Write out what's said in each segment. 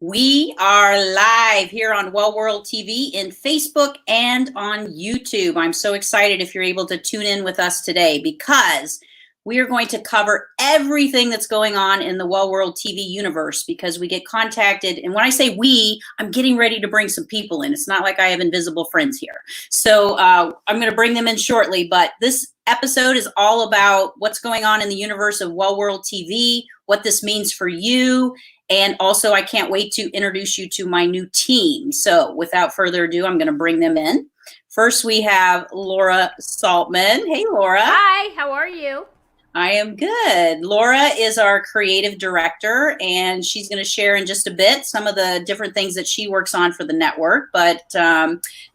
We are live here on Well World TV in Facebook and on YouTube. I'm so excited if you're able to tune in with us today because we are going to cover everything that's going on in the Well World TV universe because we get contacted. And when I say we, I'm getting ready to bring some people in. It's not like I have invisible friends here. So I'm going to bring them in shortly. But this episode is all about what's going on in the universe of Well World TV, what this means for you. And also, I can't wait to introduce you to my new team. So without further ado, I'm going to bring them in. First, we have Laura Saltman. Hey, Laura. Hi, how are you? I am good. Laura is our creative director, and she's going to share in just a bit some of the different things that she works on for the network. But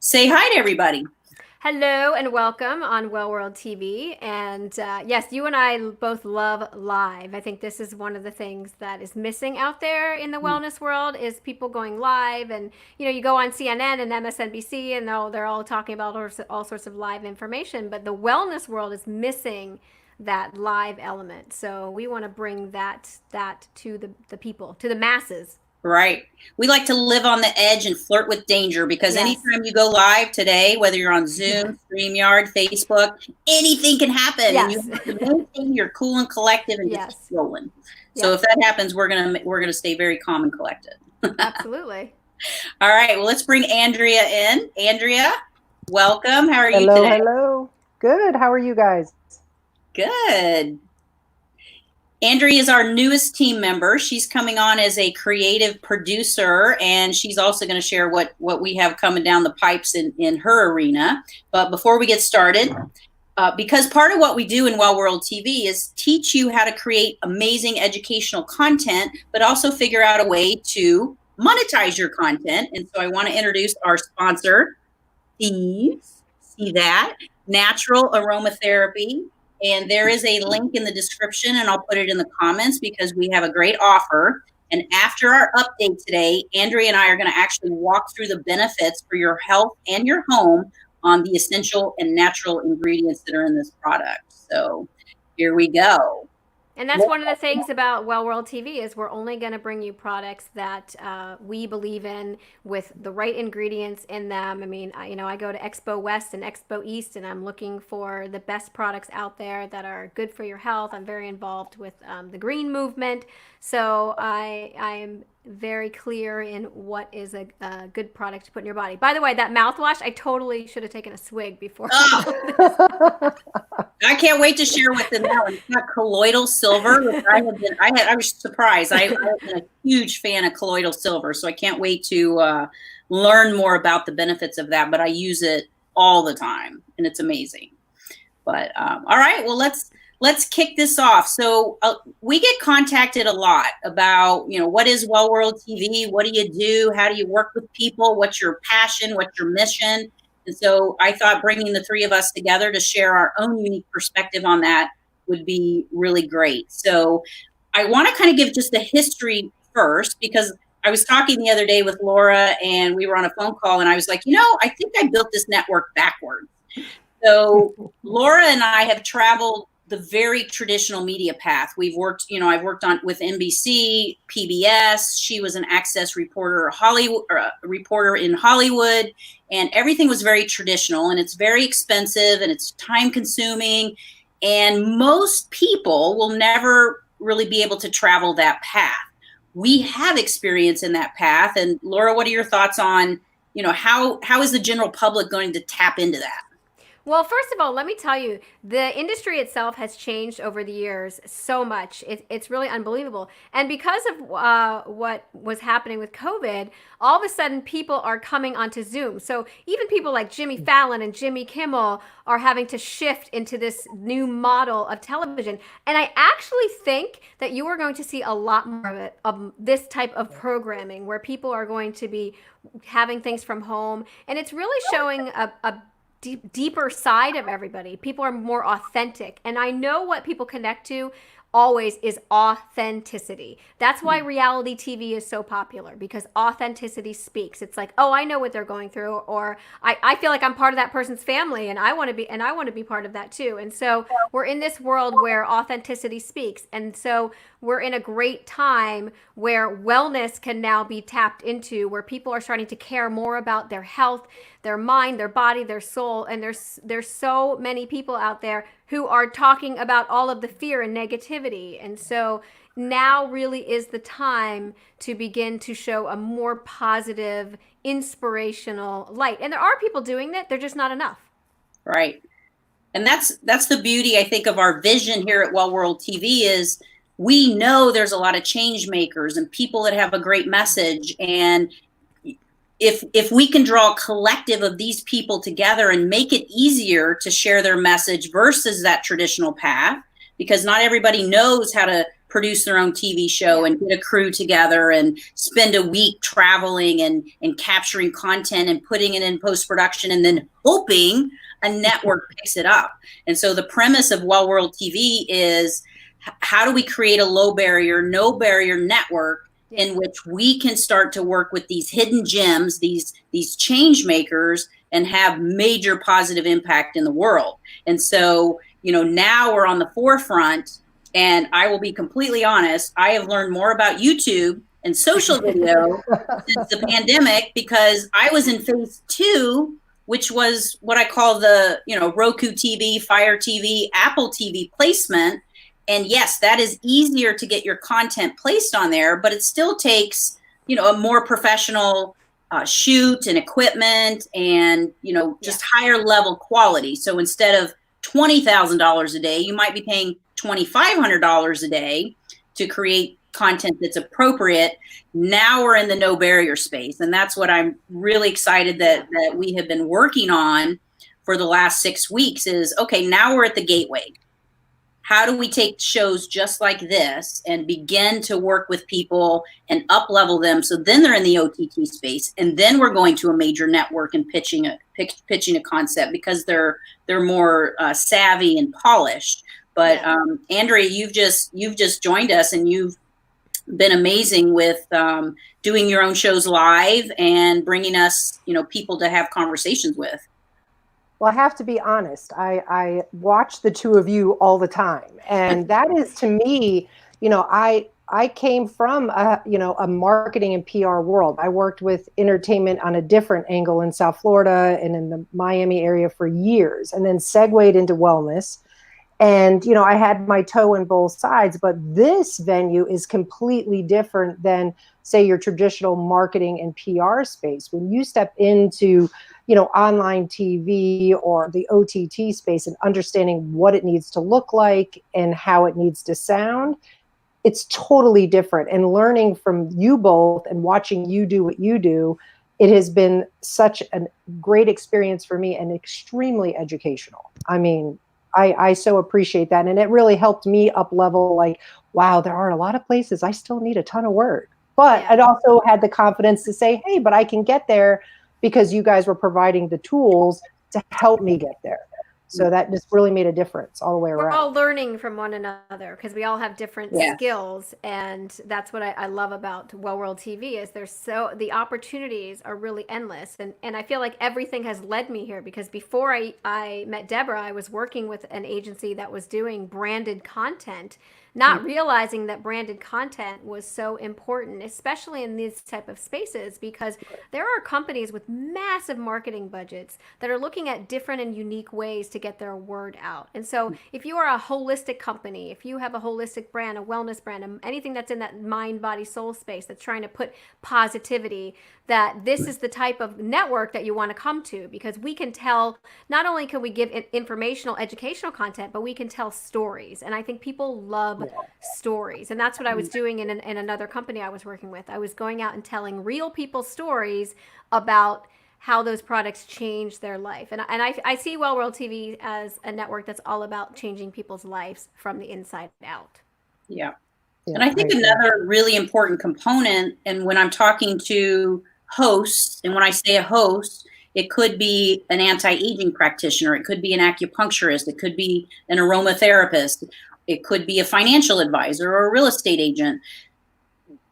say hi to everybody. Hello and welcome on Well World TV. And yes, you and I both love live. I think this is one of the things that is missing out there in the wellness world is people going live. And, you go on CNN and MSNBC and they're all talking about all sorts of live information. But the wellness world is missing that live element. So we want to bring that to the people, to the masses. Right. We like to live on the edge and flirt with danger because anytime you go live today, whether you're on Zoom, StreamYard, Facebook, anything can happen. Yes. And you have to maintain your cool and collective and just keep rolling. So if that happens, we're gonna stay very calm and collected. Absolutely. All right. Well, let's bring Andrea in. Andrea, welcome. How are you today? Hello. Good. How are you guys? Good. Andrea is our newest team member. She's coming on as a creative producer, and she's also going to share what we have coming down the pipes in her arena. But before we get started, because part of what we do in Well World TV is teach you how to create amazing educational content, but also figure out a way to monetize your content. And so I want to introduce our sponsor, Thieves. See that? Natural aromatherapy. And there is a link in the description, and I'll put it in the comments because we have a great offer. And after our update today, Andrea and I are going to actually walk through the benefits for your health and your home on the essential and natural ingredients that are in this product. So here we go. And that's one of the things about Well World TV is we're only going to bring you products that we believe in with the right ingredients in them. I mean, I go to Expo West and Expo East, and I'm looking for the best products out there that are good for your health. I'm very involved with the green movement. So I am very clear in what is a good product to put in your body. By the way, that mouthwash, I totally should have taken a swig before. Oh. I can't wait to share with them now. It's got Colloidal Silver, which I was surprised. I've been a huge fan of Colloidal Silver, so I can't wait to learn more about the benefits of that. But I use it all the time, and it's amazing. But all right, well, let's kick this off. So we get contacted a lot about, what is Well World TV? What do you do? How do you work with people? What's your passion? What's your mission? And so I thought bringing the three of us together to share our own unique perspective on that would be really great. So I want to kind of give just a history first, because I was talking the other day with Laura and we were on a phone call and I was like, I think I built this network backwards. So Laura and I have traveled the very traditional media path. We've worked, I've worked with NBC, PBS. She was an access reporter, reporter in Hollywood, and everything was very traditional, and it's very expensive and it's time consuming. And most people will never really be able to travel that path. We have experience in that path. And Laura, what are your thoughts on, how is the general public going to tap into that? Well, first of all, let me tell you, the industry itself has changed over the years so much. It's really unbelievable. And because of what was happening with COVID, all of a sudden people are coming onto Zoom. So even people like Jimmy Fallon and Jimmy Kimmel are having to shift into this new model of television. And I actually think that you are going to see a lot more of it, of this type of programming where people are going to be having things from home. And it's really showing a deeper side of everybody. People are more authentic. And I know what people connect to always is authenticity. That's why reality TV is so popular, because authenticity speaks. It's like, oh, I know what they're going through, or I feel like I'm part of that person's family, and I want to be part of that too. And so we're in this world where authenticity speaks. And so we're in a great time where wellness can now be tapped into, where people are starting to care more about their health, their mind, their body, their soul. And there's so many people out there who are talking about all of the fear and negativity. And so now really is the time to begin to show a more positive, inspirational light. And there are people doing that. They're just not enough. Right. And that's the beauty, I think, of our vision here at Well World TV is we know there's a lot of change makers and people that have a great message. And if we can draw a collective of these people together and make it easier to share their message versus that traditional path, because not everybody knows how to produce their own TV show and get a crew together and spend a week traveling and capturing content and putting it in post-production and then hoping a network picks it up. And so the premise of Well World TV is how do we create a low barrier, no barrier network in which we can start to work with these hidden gems, these change makers, and have major positive impact in the world. And so, now we're on the forefront, and I will be completely honest, I have learned more about YouTube and social video since the pandemic, because I was in phase 2, which was what I call the, Roku TV, Fire TV, Apple TV placement. And yes, that is easier to get your content placed on there, but it still takes, a more professional shoot and equipment and, just higher level quality. So instead of $20,000 a day, you might be paying $2,500 a day to create content that's appropriate. Now we're in the no barrier space. And that's what I'm really excited that we have been working on for the last 6 weeks is, okay, now we're at the gateway. How do we take shows just like this and begin to work with people and up level them so then they're in the OTT space, and then we're going to a major network and pitching a concept because they're more savvy and polished. But Andrea, you've just joined us, and you've been amazing with doing your own shows live and bringing us people to have conversations with. Well, I have to be honest. I watch the two of you all the time. And that is, to me, I came from a marketing and PR world. I worked with entertainment on a different angle in South Florida and in the Miami area for years, and then segued into wellness. And, I had my toe in both sides, but this venue is completely different than, say, your traditional marketing and PR space. When you step into online TV or the OTT space and understanding what it needs to look like and how it needs to sound, it's totally different. And learning from you both and watching you do what you do, it has been such a great experience for me and extremely educational. I mean, I so appreciate that. And it really helped me up level, like, wow, there are a lot of places I still need a ton of work. But I'd also had the confidence to say, hey, but I can get there because you guys were providing the tools to help me get there. So that just really made a difference all the way around. We're all learning from one another because we all have different skills. And that's what I love about Well World TV is the opportunities are really endless. And I feel like everything has led me here, because before I met Debra, I was working with an agency that was doing branded content, not realizing that branded content was so important, especially in these type of spaces, because there are companies with massive marketing budgets that are looking at different and unique ways to get their word out. And so if you are a holistic company, if you have a holistic brand, a wellness brand, anything that's in that mind, body, soul space that's trying to put positivity, that this is the type of network that you want to come to, because we can tell, not only can we give informational, educational content, but we can tell stories. And I think people love stories. And that's what I was doing in another company I was working with. I was going out and telling real people's stories about how those products change their life. And I see Well World TV as a network that's all about changing people's lives from the inside out. Yeah. And I think another really important component, and when I'm talking to hosts, and when I say a host, it could be an anti-aging practitioner, it could be an acupuncturist, it could be an aromatherapist. It could be a financial advisor or a real estate agent.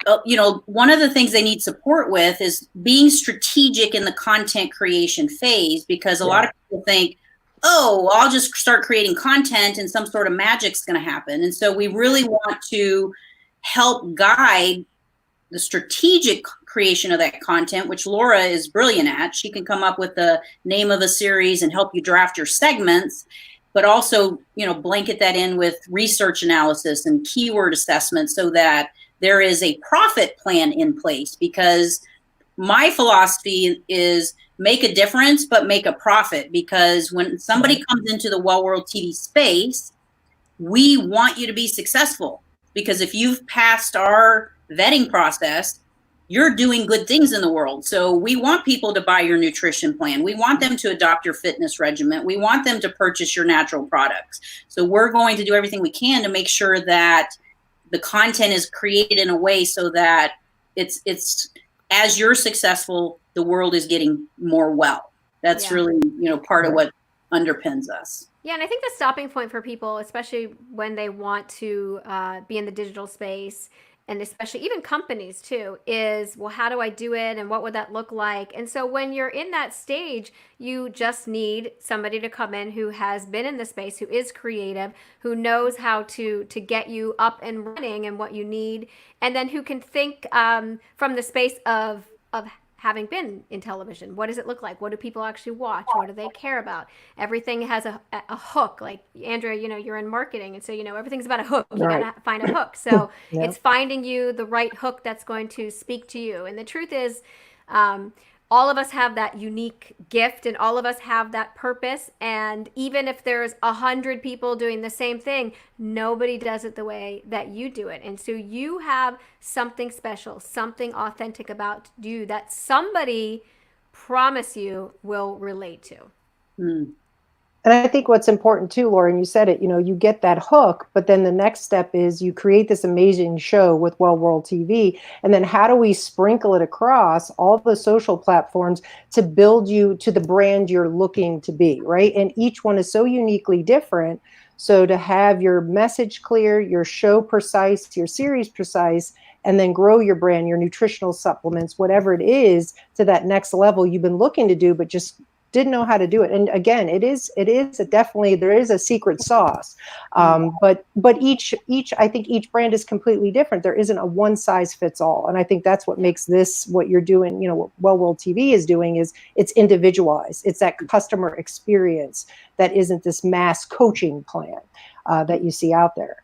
One of the things they need support with is being strategic in the content creation phase, because a lot of people think, oh, I'll just start creating content and some sort of magic's going to happen. And so we really want to help guide the strategic creation of that content, which Laura is brilliant at. She can come up with the name of a series and help you draft your segments, but also, blanket that in with research analysis and keyword assessment so that there is a profit plan in place. Because my philosophy is make a difference, but make a profit. Because when somebody comes into the Well World TV space, we want you to be successful. Because if you've passed our vetting process, you're doing good things in the world. So we want people to buy your nutrition plan. We want them to adopt your fitness regimen. We want them to purchase your natural products. So we're going to do everything we can to make sure that the content is created in a way so that it's as you're successful, the world is getting more well. That's really, part of what underpins us. Yeah, and I think the stopping point for people, especially when they want to be in the digital space, and especially even companies too, is, well, how do I do it? And what would that look like? And so when you're in that stage, you just need somebody to come in who has been in the space, who is creative, who knows how to get you up and running and what you need, and then who can think from the space of having been in television. What does it look like? What do people actually watch? What do they care about? Everything has a hook. Like Andrea, you're in marketing, and so everything's about a hook. You gotta find a hook. So it's finding you the right hook that's going to speak to you. And the truth is, all of us have that unique gift, and all of us have that purpose. And even if there's 100 people doing the same thing, nobody does it the way that you do it. And so you have something special, something authentic about you that somebody, promise you, will relate to. And I think what's important too, Lauren, you said it, you get that hook, but then the next step is you create this amazing show with Well World TV. And then how do we sprinkle it across all the social platforms to build you to the brand you're looking to be, right? And each one is so uniquely different. So to have your message clear, your show precise, your series precise, and then grow your brand, your nutritional supplements, whatever it is, to that next level you've been looking to do, but just didn't know how to do it. And again, it is definitely, there is a secret sauce. But each, I think each brand is completely different. There isn't a one size fits all. And I think that's what makes this, what you're doing, what Well World TV is doing, is it's individualized. It's that customer experience that isn't this mass coaching plan that you see out there.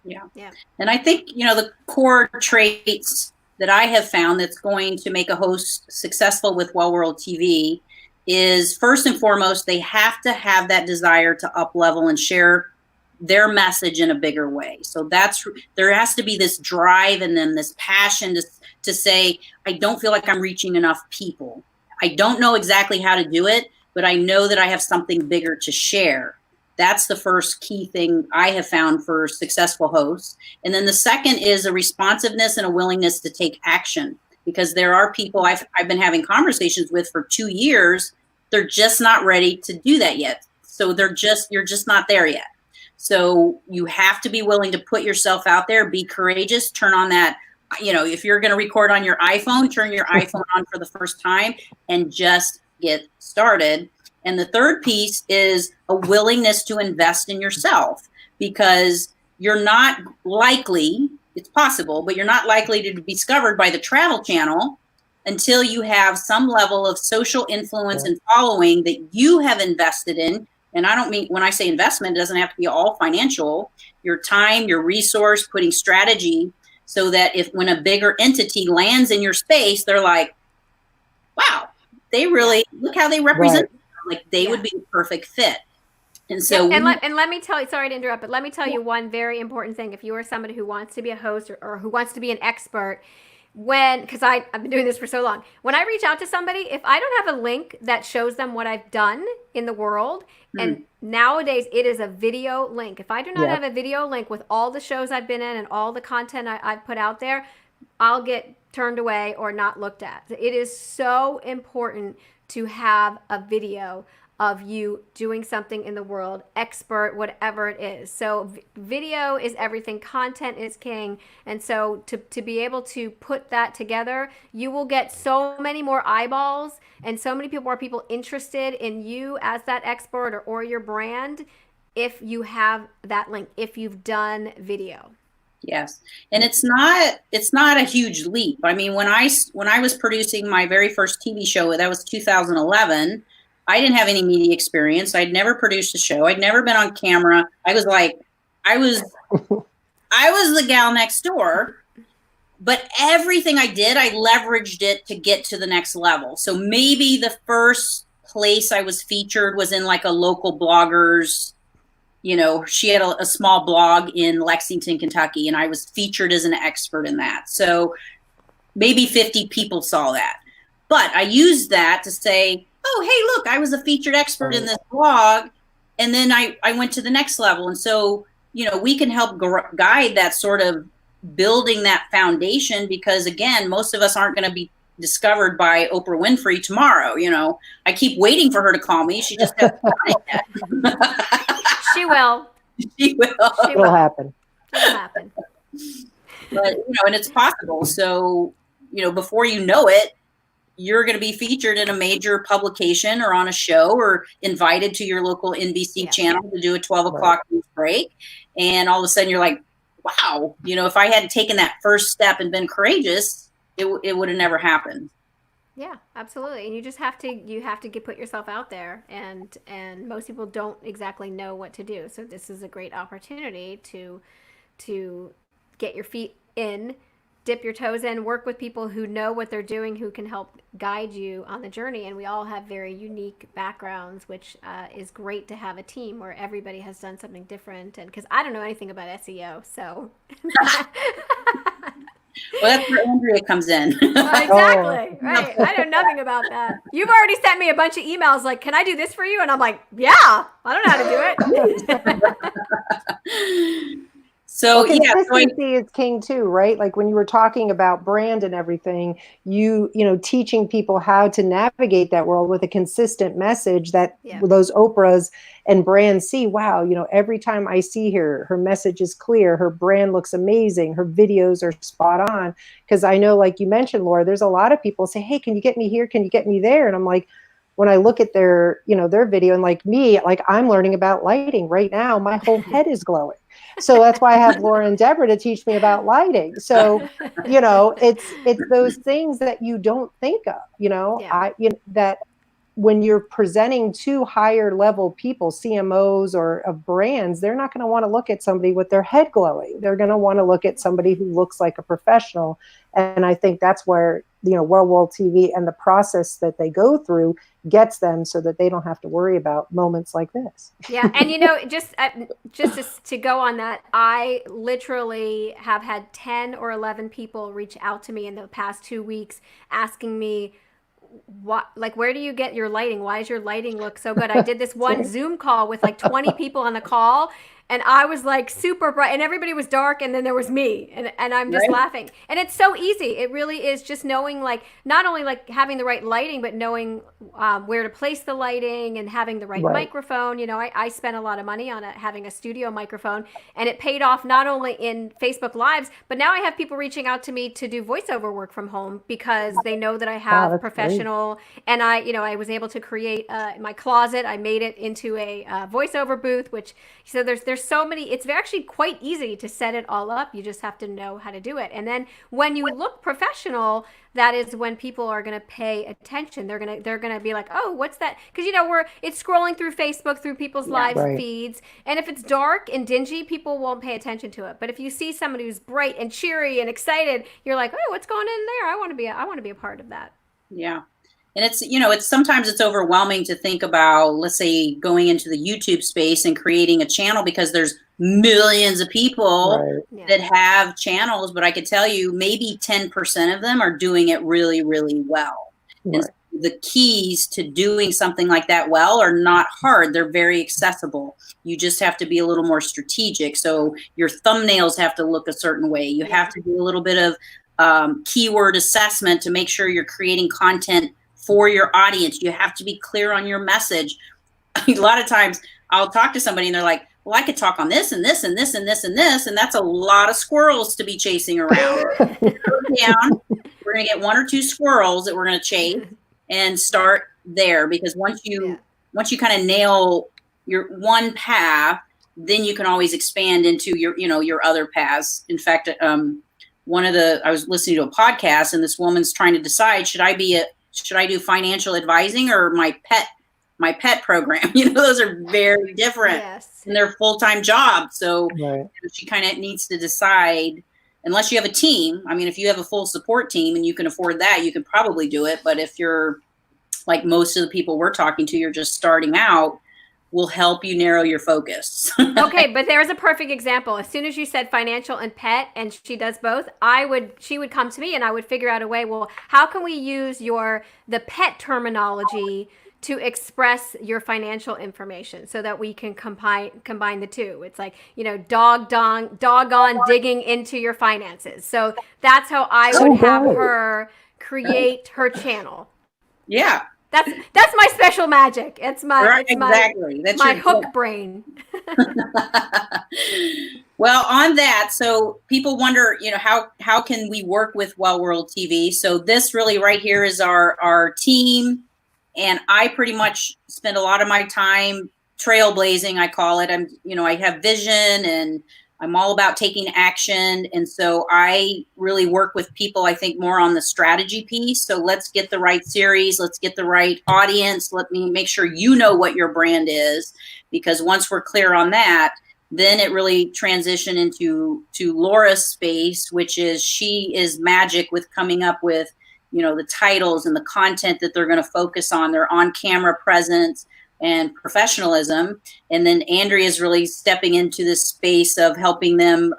Yeah. And I think, the core traits that I have found that's going to make a host successful with Well World TV is, first and foremost, they have to have that desire to up level and share their message in a bigger way. So there has to be this drive and then this passion to say, I don't feel like I'm reaching enough people. I don't know exactly how to do it, but I know that I have something bigger to share. That's the first key thing I have found for successful hosts. And then the second is a responsiveness and a willingness to take action. Because there are people I've been having conversations with for 2 years, they're just not ready to do that yet. So you're just not there yet. So you have to be willing to put yourself out there, be courageous, turn on that, if you're going to record on your iPhone, turn your iPhone on for the first time and just get started. And the third piece is a willingness to invest in yourself, because you're not likely, it's possible, but you're not likely to be discovered by the Travel Channel until you have some level of social influence and following that you have invested in. And I don't mean, when I say investment, it doesn't have to be all financial, your time, your resource, putting strategy, so that when a bigger entity lands in your space, they're like, wow, they really, look how they represent, like they would be a perfect fit. And so, let me tell you, sorry to interrupt, but let me tell you one very important thing. If you are somebody who wants to be a host or who wants to be an expert, because I've been doing this for so long, when I reach out to somebody, if I don't have a link that shows them what I've done in the world, and nowadays it is a video link. If I do not have a video link with all the shows I've been in and all the content I've put out there, I'll get turned away or not looked at. It is so important to have a video of you doing something in the world, expert, whatever it is. So video is everything, content is king. And so to be able to put that together, you will get so many more eyeballs and so many more people interested in you as that expert or your brand if you have that link, if you've done video. Yes. And it's not a huge leap. I mean, when I was producing my very first TV show, that was 2011, I didn't have any media experience. I'd never produced a show. I'd never been on camera. I was the gal next door, but everything I did, I leveraged it to get to the next level. So maybe the first place I was featured was in like a local blogger's, she had a small blog in Lexington, Kentucky, and I was featured as an expert in that. So maybe 50 people saw that. But I used that to say, oh, hey, look, I was a featured expert in this blog. And then I went to the next level. And so, we can help guide that sort of building that foundation because, again, most of us aren't going to be discovered by Oprah Winfrey tomorrow. I keep waiting for her to call me. She just hasn't done it yet. She will. She will. It'll happen. It'll happen. But, and it's possible. So, before you know it, you're going to be featured in a major publication or on a show or invited to your local NBC channel to do a 12 o'clock news break. And all of a sudden you're like, wow, if I hadn't taken that first step and been courageous, it would have never happened. Yeah, absolutely. And you just have to put yourself out there and most people don't exactly know what to do. So this is a great opportunity to get your feet in, dip your toes in, work with people who know what they're doing, who can help guide you on the journey. And we all have very unique backgrounds, which is great to have a team where everybody has done something different. And because I don't know anything about SEO, so. Well, that's where Andrea comes in. Exactly. Right. I know nothing about that. You've already sent me a bunch of emails like, can I do this for you? And I'm like, yeah, I don't know how to do it. So consistency is king too, right? Like when you were talking about brand and everything, teaching people how to navigate that world with a consistent message that those Oprahs and brands see, wow, every time I see her message is clear, her brand looks amazing, her videos are spot on. Because I know, like you mentioned, Laura, there's a lot of people say, hey, can you get me here? Can you get me there? And I'm like, when I look at their video and like me, like I'm learning about lighting right now, my whole head is glowing. So that's why I have Laura and Debra to teach me about lighting. So, it's those things that you don't think of, that when you're presenting to higher level people, CMOs or of brands, they're not going to want to look at somebody with their head glowing. They're going to want to look at somebody who looks like a professional. And I think that's where, World World TV and the process that they go through gets them so that they don't have to worry about moments like this. Yeah. And, just to go on that, I literally have had 10 or 11 people reach out to me in the past 2 weeks asking me, where do you get your lighting? Why does your lighting look so good? I did this one Zoom call with like 20 people on the call, and I was like super bright, and everybody was dark, and then there was me, and I'm just laughing. And it's so easy. It really is just knowing, like, not only like having the right lighting, but knowing where to place the lighting and having the right microphone. I spent a lot of money on having a studio microphone, and it paid off not only in Facebook Lives, but now I have people reaching out to me to do voiceover work from home because they know that I have professional, and I was able to create my closet. I made it into a voiceover booth, so there's so many. It's actually quite easy to set it all up. You just have to know how to do it. And then when you look professional, that is when people are going to pay attention. They're going to be like, oh, what's that? Because it's scrolling through Facebook, through people's live feeds, and if it's dark and dingy, people won't pay attention to it. But if you see somebody who's bright and cheery and excited, you're like, oh, what's going in there? I want to be a part of that. Yeah. And it's sometimes it's overwhelming to think about, let's say, going into the YouTube space and creating a channel because there's millions of people that have channels. But I could tell you maybe 10% of them are doing it really, really well. Right. And the keys to doing something like that well are not hard. They're very accessible. You just have to be a little more strategic. So your thumbnails have to look a certain way. You have to do a little bit of keyword assessment to make sure you're creating content for your audience. You have to be clear on your message. a lot of times I'll talk to somebody and they're like, well, I could talk on this and this and this and this and this, and that's a lot of squirrels to be chasing around. Down, we're going to get 1 or 2 squirrels that we're going to chase and start there, because once you kind of nail your one path, then you can always expand into your other paths. In fact, I was listening to a podcast, and this woman's trying to decide, should I do financial advising or my pet program? Those are very different. Yes. And they're full-time jobs. So she kind of needs to decide, unless you have a team. I mean, if you have a full support team and you can afford that, you can probably do it. But if you're like most of the people we're talking to, you're just starting out, we'll help you narrow your focus. Okay, but there's a perfect example. As soon as you said financial and pet, and she does both, she would come to me and I would figure out a way, well, how can we use the pet terminology to express your financial information so that we can combine the two? It's like, doggone digging into your finances. So that's how I would have her create her channel. Yeah. That's my special magic. It's my exactly. That's my your hook brain. Well, on that, so people wonder, how can we work with Well World TV? So this really right here is our team, and I pretty much spend a lot of my time trailblazing, I call it. I have vision, and I'm all about taking action. And so I really work with people, I think, more on the strategy piece. So let's get the right series. Let's get the right audience. Let me make sure you know what your brand is, because once we're clear on that, then it really transitioned into Laura's space, which is, she is magic with coming up with, the titles and the content that they're going to focus on, their on-camera presence and professionalism. And then Andrea is really stepping into this space of helping them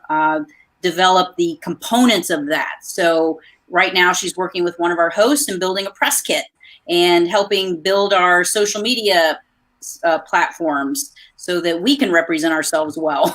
develop the components of that. So right now she's working with one of our hosts and building a press kit and helping build our social media platforms so that we can represent ourselves well.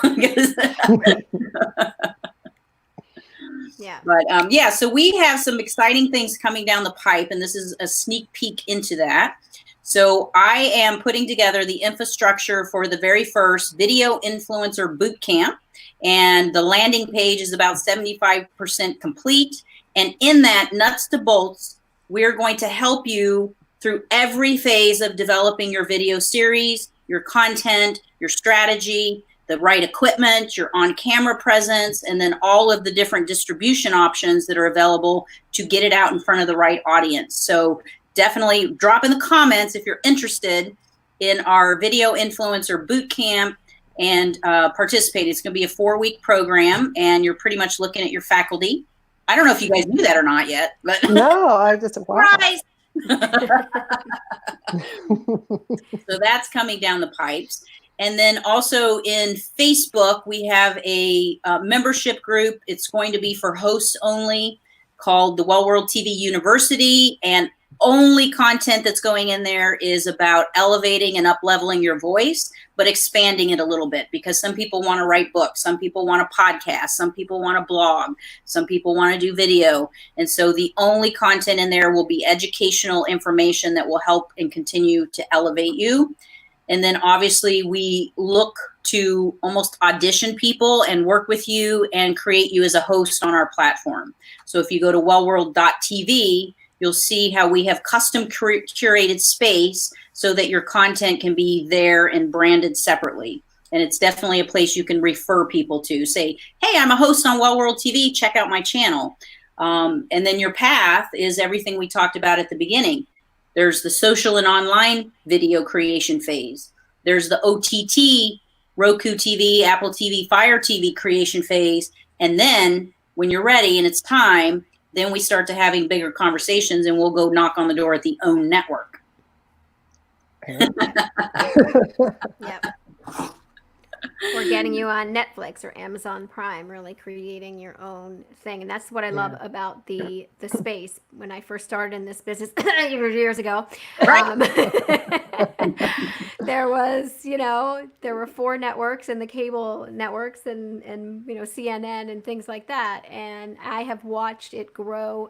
Yeah. But so we have some exciting things coming down the pipe, and this is a sneak peek into that. So I am putting together the infrastructure for the very first video influencer boot camp, and the landing page is about 75% complete. And in that, nuts to bolts, we're going to help you through every phase of developing your video series, your content, your strategy, the right equipment, your on-camera presence, and then all of the different distribution options that are available to get it out in front of the right audience. So definitely drop in the comments if you're interested in our video influencer boot camp and participate. It's going to be a 4-week program, and you're pretty much looking at your faculty. I don't know if you guys knew that or not yet, but no, I just surprise. So that's coming down the pipes. And then also in Facebook, we have a membership group. It's going to be for hosts only, called the Well World TV University, and only content that's going in there is about elevating and up-leveling your voice, but expanding it a little bit, because some people want to write books, some people want to podcast, some people want to blog, some people want to do video. And so the only content in there will be educational information that will help and continue to elevate you. And then obviously we look to almost audition people and work with you and create you as a host on our platform. So if you go to wellworld.tv, you'll see how we have custom curated space so that your content can be there and branded separately. And it's definitely a place you can refer people to. Say, hey, I'm a host on Well World TV. Check out my channel. And then your path is everything we talked about at the beginning. There's the social and online video creation phase. There's the OTT, Roku TV, Apple TV, Fire TV creation phase. And then when you're ready and it's time, then we start to having bigger conversations, and we'll go knock on the door at the OWN network. Yep. Or getting you on Netflix or Amazon Prime, really creating your own thing. And that's what I love about the space. When I first started in this business years ago, there were 4 networks and the cable networks and CNN and things like that. And I have watched it grow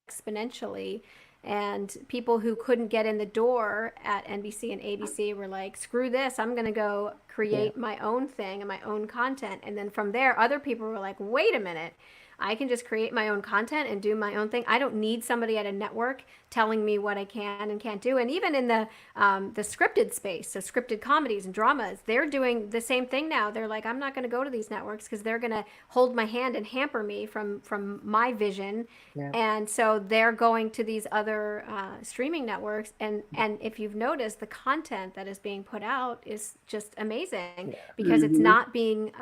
exponentially. And people who couldn't get in the door at NBC and ABC were like, screw this, I'm going to go create my own thing and my own content. And then from there, other people were like, wait a minute, I can just create my own content and do my own thing. I don't need somebody at a network telling me what I can and can't do. And even in the scripted space, so scripted comedies and dramas, they're doing the same thing now. They're like, I'm not going to go to these networks because they're going to hold my hand and hamper me from my vision. Yeah. And so they're going to these other streaming networks. And if you've noticed, the content that is being put out is just amazing because it's not being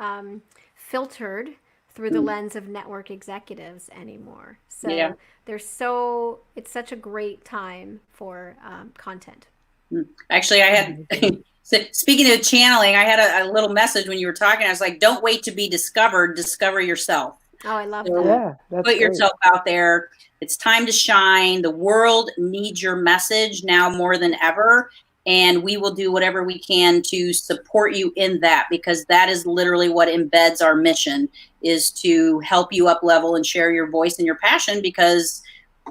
filtered through the lens of network executives anymore. So it's such a great time for content. Actually, I had, speaking of channeling, I had a little message when you were talking. I was like, don't wait to be discovered, discover yourself. Oh, I love that. Yeah, that's Put yourself out there. It's time to shine. The world needs your message now more than ever. And we will do whatever we can to support you in that, because that is literally what embeds our mission, is to help you up level and share your voice and your passion. Because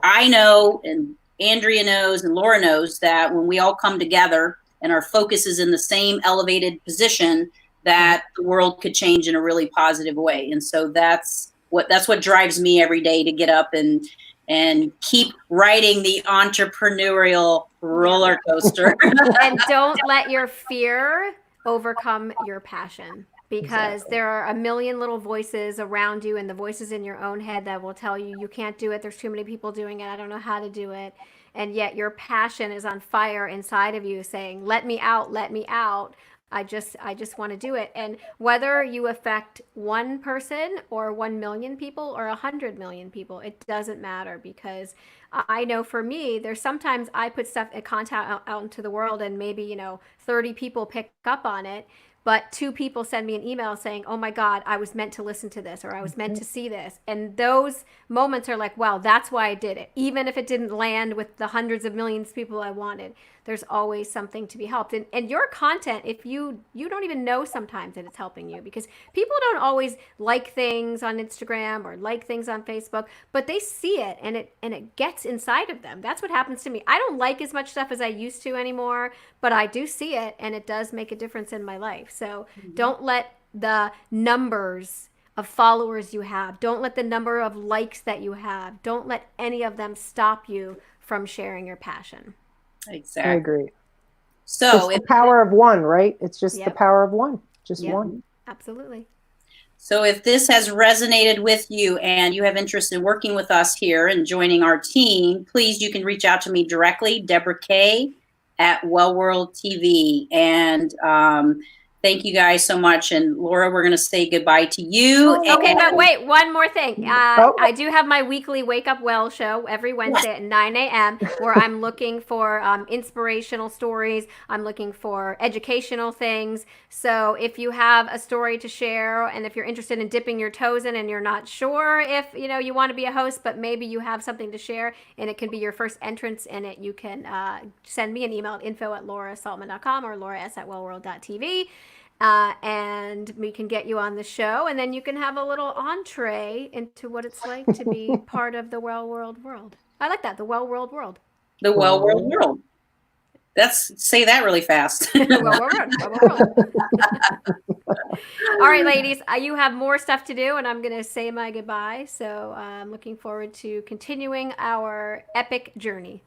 I know, and Andrea knows, and Laura knows, that when we all come together and our focus is in the same elevated position, that the world could change in a really positive way. And so that's what drives me every day to get up and keep riding the entrepreneurial roller coaster. And don't let your fear overcome your passion, because there are a million little voices around you and the voices in your own head that will tell you can't do it. There's too many people doing it. I don't know how to do it. And yet your passion is on fire inside of you saying, let me out, let me out. I just want to do it. And whether you affect one person or 1 million people or 100 million people, it doesn't matter, because I know for me, there's sometimes I put stuff, content out into the world, and maybe 30 people pick up on it, but 2 people send me an email saying, oh my God, I was meant to listen to this, or I was meant to see this. And those moments are like, wow, that's why I did it. Even if it didn't land with the hundreds of millions of people I wanted, there's always something to be helped. And your content, if you don't even know sometimes that it's helping you, because people don't always like things on Instagram or like things on Facebook, but they see it and it gets inside of them. That's what happens to me. I don't like as much stuff as I used to anymore, but I do see it, and it does make a difference in my life. So don't let the numbers of followers you have, don't let the number of likes that you have, don't let any of them stop you from sharing your passion. Exactly. I agree. So it's the power of one, right? It's just the power of one, just one. Absolutely. So if this has resonated with you and you have interest in working with us here and joining our team, please, you can reach out to me directly, Debra K at Well World TV. And thank you guys so much. And Laura, we're going to say goodbye to you. Okay, but wait, one more thing. I do have my weekly Wake Up Well show every Wednesday at 9 a.m. where I'm looking for inspirational stories. I'm looking for educational things. So if you have a story to share, and if you're interested in dipping your toes in and you're not sure if you want to be a host, but maybe you have something to share and it can be your first entrance in it, you can send me an email at info@laurasaltman.com or laura@wellworld.tv. And we can get you on the show, and then you can have a little entree into what it's like to be part of the Well World world. I like that, the Well World world. The Well World world. Say that really fast. Well world. All right, ladies, you have more stuff to do, and I'm going to say my goodbye. So I'm looking forward to continuing our epic journey.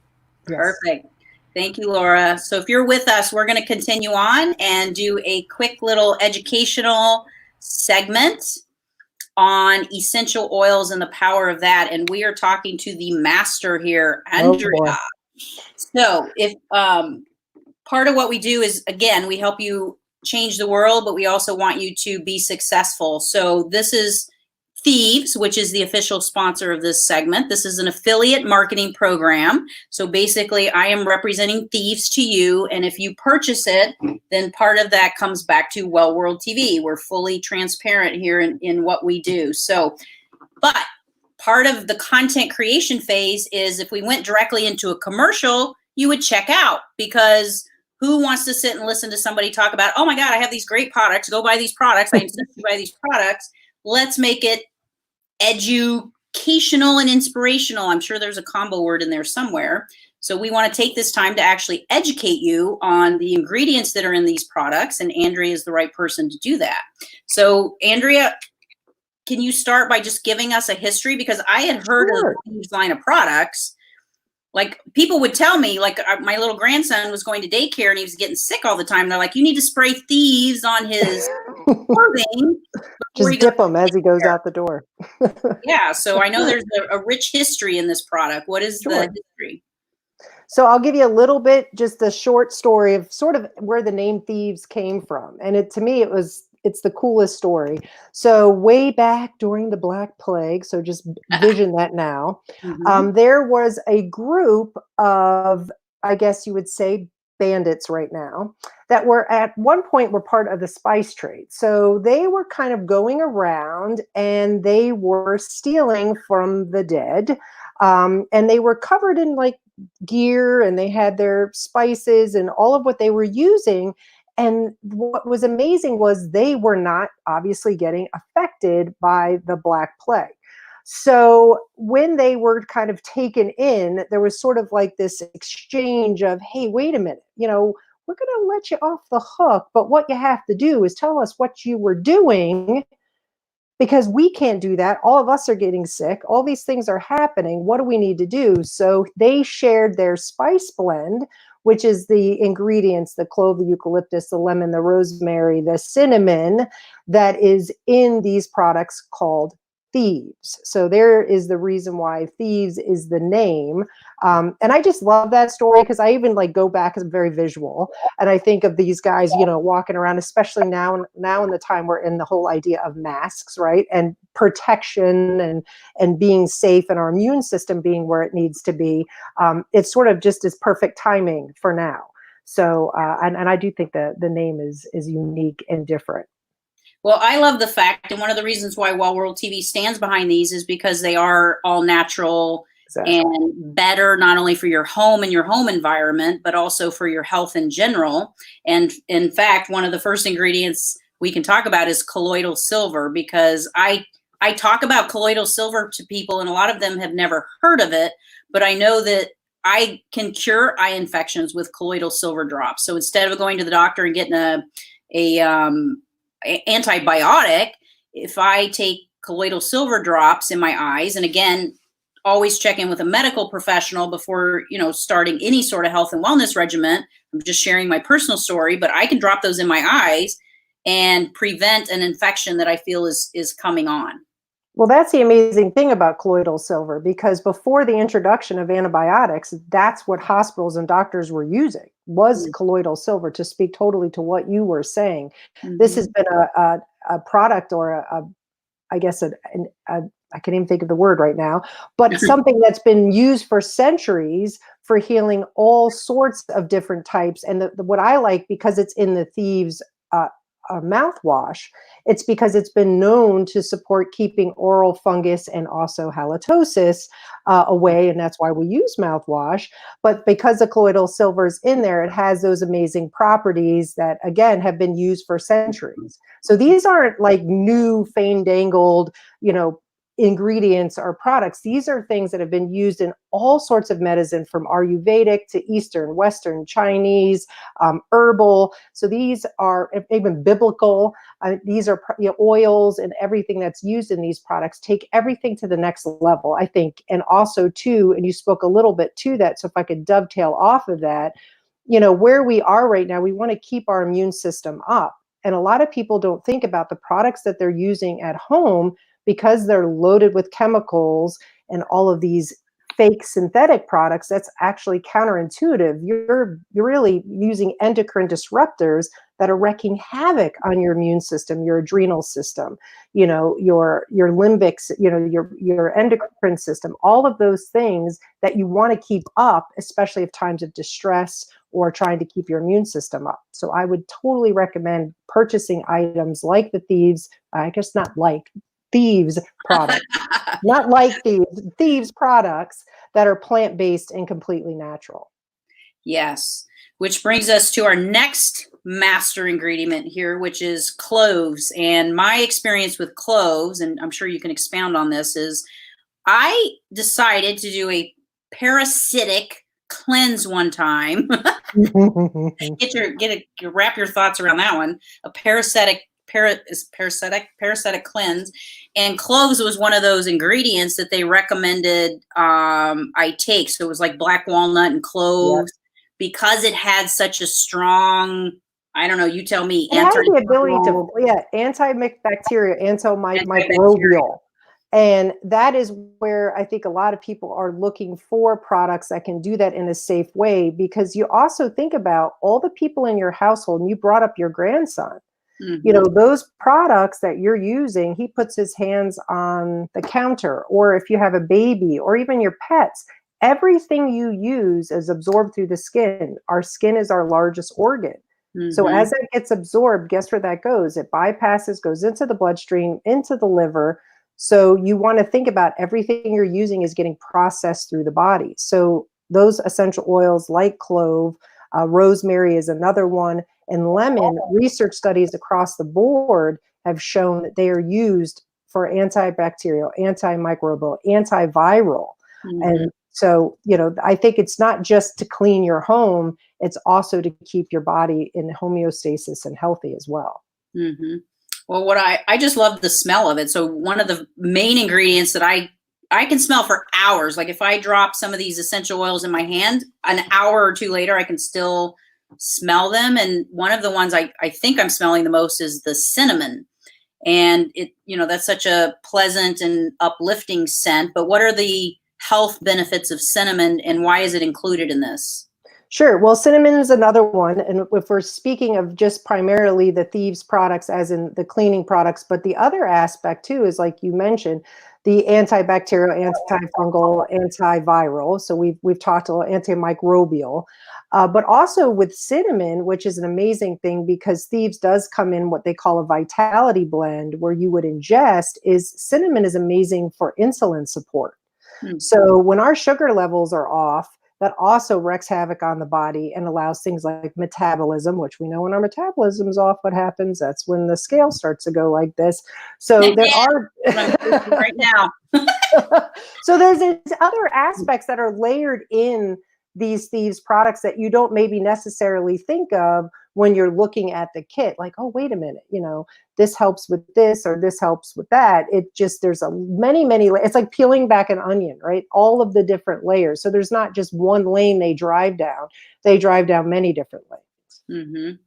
Yes. Perfect. Thank you, Laura. So if you're with us, we're going to continue on and do a quick little educational segment on essential oils and the power of that. And we are talking to the master here, Andrea. So if part of what we do is, again, we help you change the world, but we also want you to be successful. So this is Thieves, which is the official sponsor of this segment. This is an affiliate marketing program. So basically, I am representing Thieves to you. And if you purchase it, then part of that comes back to Well World TV. We're fully transparent here in what we do. So, but part of the content creation phase is if we went directly into a commercial, you would check out, because who wants to sit and listen to somebody talk about, oh my God, I have these great products. Go buy these products. I insist you buy these products. Let's make it educational. educational and inspirational. I'm sure there's a combo word in there somewhere. So we want to take this time to actually educate you on the ingredients that are in these products, and Andrea is the right person to do that. So Andrea, can you start by just giving us a history? Because I had heard of the Thieves line of products. Like, people would tell me, like, my little grandson was going to daycare and he was getting sick all the time. They're like, you need to spray Thieves on his clothing. Just dip him as he goes out the door. Yeah, so I know there's a rich history in this product. What is the history? So I'll give you a little bit, just a short story of sort of where the name Thieves came from. And to me, it's the coolest story. So way back during the Black Plague, so just vision that now, there was a group of, I guess you would say, bandits right now that were at one point were part of the spice trade. So they were kind of going around and they were stealing from the dead. And they were covered in like gear, and they had their spices and all of what they were using. And what was amazing was they were not obviously getting affected by the Black Plague. So when they were kind of taken in, there was sort of like this exchange of, hey, wait a minute, we're going to let you off the hook, but what you have to do is tell us what you were doing, because we can't do that. All of us are getting sick. All these things are happening. What do we need to do? So they shared their spice blend, which is the ingredients, the clove, the eucalyptus, the lemon, the rosemary, the cinnamon, that is in these products called Thieves. So there is the reason why Thieves is the name. And I just love that story, because I even like go back, as very visual, and I think of these guys, walking around, especially now in the time we're in, the whole idea of masks, right? And protection and being safe, and our immune system being where it needs to be. It's sort of just as perfect timing for now. So, and I do think that the name is unique and different. Well, I love the fact, and one of the reasons why Well World TV stands behind these is because they are all natural. Exactly. And better not only for your home and your home environment, but also for your health in general. And in fact, one of the first ingredients we can talk about is colloidal silver, because I talk about colloidal silver to people, and a lot of them have never heard of it, but I know that I can cure eye infections with colloidal silver drops. So instead of going to the doctor and getting a antibiotic, if I take colloidal silver drops in my eyes, and again, always check in with a medical professional before, starting any sort of health and wellness regimen. I'm just sharing my personal story, but I can drop those in my eyes and prevent an infection that I feel is coming on. Well, that's the amazing thing about colloidal silver, because before the introduction of antibiotics, that's what hospitals and doctors were using, was colloidal silver, to speak totally to what you were saying. This has been a product, or I guess I can't even think of the word right now, but something that's been used for centuries for healing all sorts of different types. And what I like, because it's in the Thieves mouthwash, it's because it's been known to support keeping oral fungus and also halitosis away, and that's why we use mouthwash. But because the colloidal silver is in there, it has those amazing properties that, again, have been used for centuries. So these aren't like new fandangled, ingredients or products. These are things that have been used in all sorts of medicine, from Ayurvedic to Eastern, Western, Chinese, herbal. So these are even biblical. These are oils, and everything that's used in these products take everything to the next level, I think. And also too, and you spoke a little bit to that, so if I could dovetail off of that, where we are right now, we want to keep our immune system up. And a lot of people don't think about the products that they're using at home, because they're loaded with chemicals and all of these fake synthetic products. That's actually counterintuitive. You're really using endocrine disruptors that are wreaking havoc on your immune system, your adrenal system, your limbic, your endocrine system, all of those things that you want to keep up, especially at times of distress or trying to keep your immune system up. So I would totally recommend purchasing items like the Thieves, I guess not like, Thieves products, not like Thieves products that are plant-based and completely natural. Yes, which brings us to our next master ingredient here, which is cloves. And my experience with cloves, and I'm sure you can expound on this, is I decided to do a parasitic cleanse one time. Wrap your thoughts around that one. A parasitic cleanse, and cloves was one of those ingredients that they recommended I take. So it was like black walnut and cloves, because it had such a strong, I don't know, you tell me. It has the ability to, antibacterial, antimicrobial. And that is where I think a lot of people are looking for products that can do that in a safe way, because you also think about all the people in your household, and you brought up your grandson. You know, those products that you're using, he puts his hands on the counter, or if you have a baby or even your pets, everything you use is absorbed through the skin. Our skin is our largest organ. So as it gets absorbed, guess where that goes? It bypasses, goes into the bloodstream, into the liver. So you want to think about everything you're using is getting processed through the body. So those essential oils like clove, rosemary is another one, and lemon, research studies across the board have shown that they are used for antibacterial, antimicrobial, antiviral. And so, you know, I think it's not just to clean your home, it's also to keep your body in homeostasis and healthy as well. Well, what I just love the smell of it. So one of the main ingredients that I can smell for hours. Like if I drop some of these essential oils in my hand, an hour or two later, I can still smell them. And one of the ones I think I'm smelling the most is the cinnamon. And it, you know, that's such a pleasant and uplifting scent. But what are the health benefits of cinnamon, and why is it included in this? Sure. Well, cinnamon is another one. And if we're speaking of just primarily the Thieves products, as in the cleaning products, but the other aspect too is, like you mentioned, the antibacterial, antifungal, antiviral. So we've talked a lot, antimicrobial, but also with cinnamon, which is an amazing thing, because Thieves does come in what they call a vitality blend, where you would ingest, is cinnamon is amazing for insulin support. So when our sugar levels are off, that also wreaks havoc on the body and allows things like metabolism, which we know when our metabolism is off, what happens? That's when the scale starts to go like this. So there are right now. So there's these other aspects that are layered in these Thieves products that you don't maybe necessarily think of when you're looking at the kit. Like, oh, wait a minute, you know, this helps with this or this helps with that. It just, there's many, it's like peeling back an onion, right? All of the different layers. So there's not just one lane they drive down many different lanes.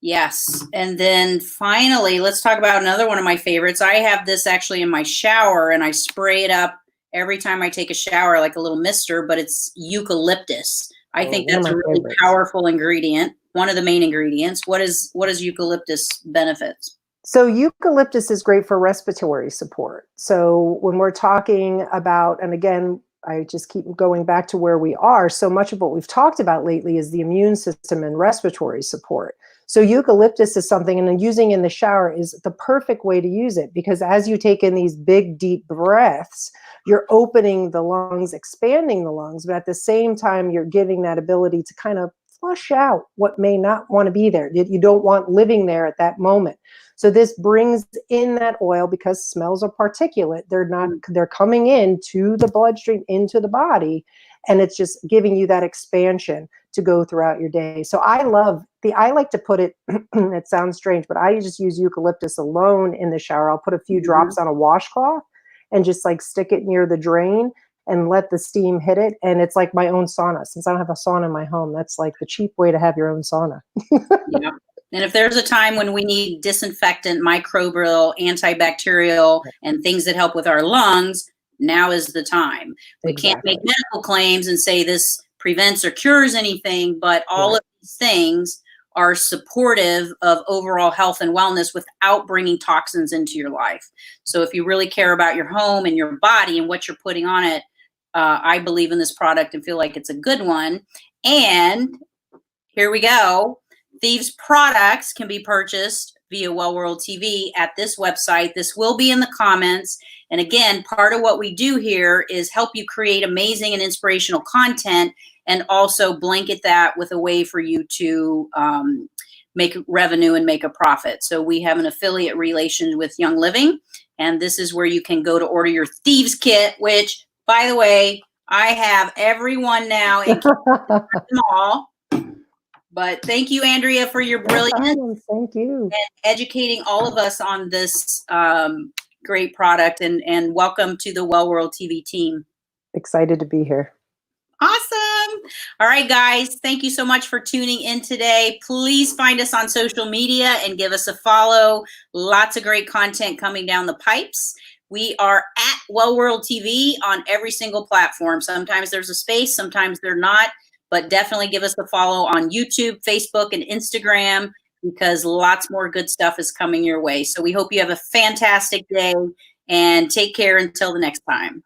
Yes. And then finally, let's talk about another one of my favorites. I have this actually in my shower, and I spray it up every time I take a shower, like a little mister, but it's eucalyptus. I think that's a really powerful ingredient. One of the main ingredients. What is eucalyptus benefits? So eucalyptus is great for respiratory support. So when we're talking about, and again, I just keep going back to where we are, so much of what we've talked about lately is the immune system and respiratory support. So eucalyptus is something, and then using in the shower is the perfect way to use it, because as you take in these big, deep breaths, you're opening the lungs, expanding the lungs, but at the same time, you're giving that ability to kind of flush out what may not want to be there. You don't want living there at that moment. So this brings in that oil, because smells are particulate. They're coming into the bloodstream, into the body, and it's just giving you that expansion to go throughout your day. So I like to put it, it sounds strange, but I just use eucalyptus alone in the shower. I'll put a few drops on a washcloth and just like stick it near the drain and let the steam hit it. And it's like my own sauna. Since I don't have a sauna in my home, that's like the cheap way to have your own sauna. Yeah. And if there's a time when we need disinfectant, microbial, antibacterial, and things that help with our lungs, now is the time. We can't make medical claims and say this prevents or cures anything, but all of these things are supportive of overall health and wellness without bringing toxins into your life. So if you really care about your home and your body and what you're putting on it, I believe in this product and feel like it's a good one. And here we go. Thieves products can be purchased via Well World TV at this website. This will be in the comments. And again, part of what we do here is help you create amazing and inspirational content, and also blanket that with a way for you to make revenue and make a profit. So we have an affiliate relation with Young Living, And this is where you can go to order your Thieves Kit, which, by the way, I have everyone now in them all. But thank you, Andrea, for your brilliance. Thank you. And educating all of us on this great product. And welcome to the Well World TV team. Excited to be here. Awesome. All right, guys. Thank you so much for tuning in today. Please find us on social media and give us a follow. Lots of great content coming down the pipes. We are at Well World TV on every single platform. Sometimes there's a space, sometimes they're not, but definitely give us a follow on YouTube, Facebook, and Instagram, because lots more good stuff is coming your way. So we hope you have a fantastic day and take care until the next time.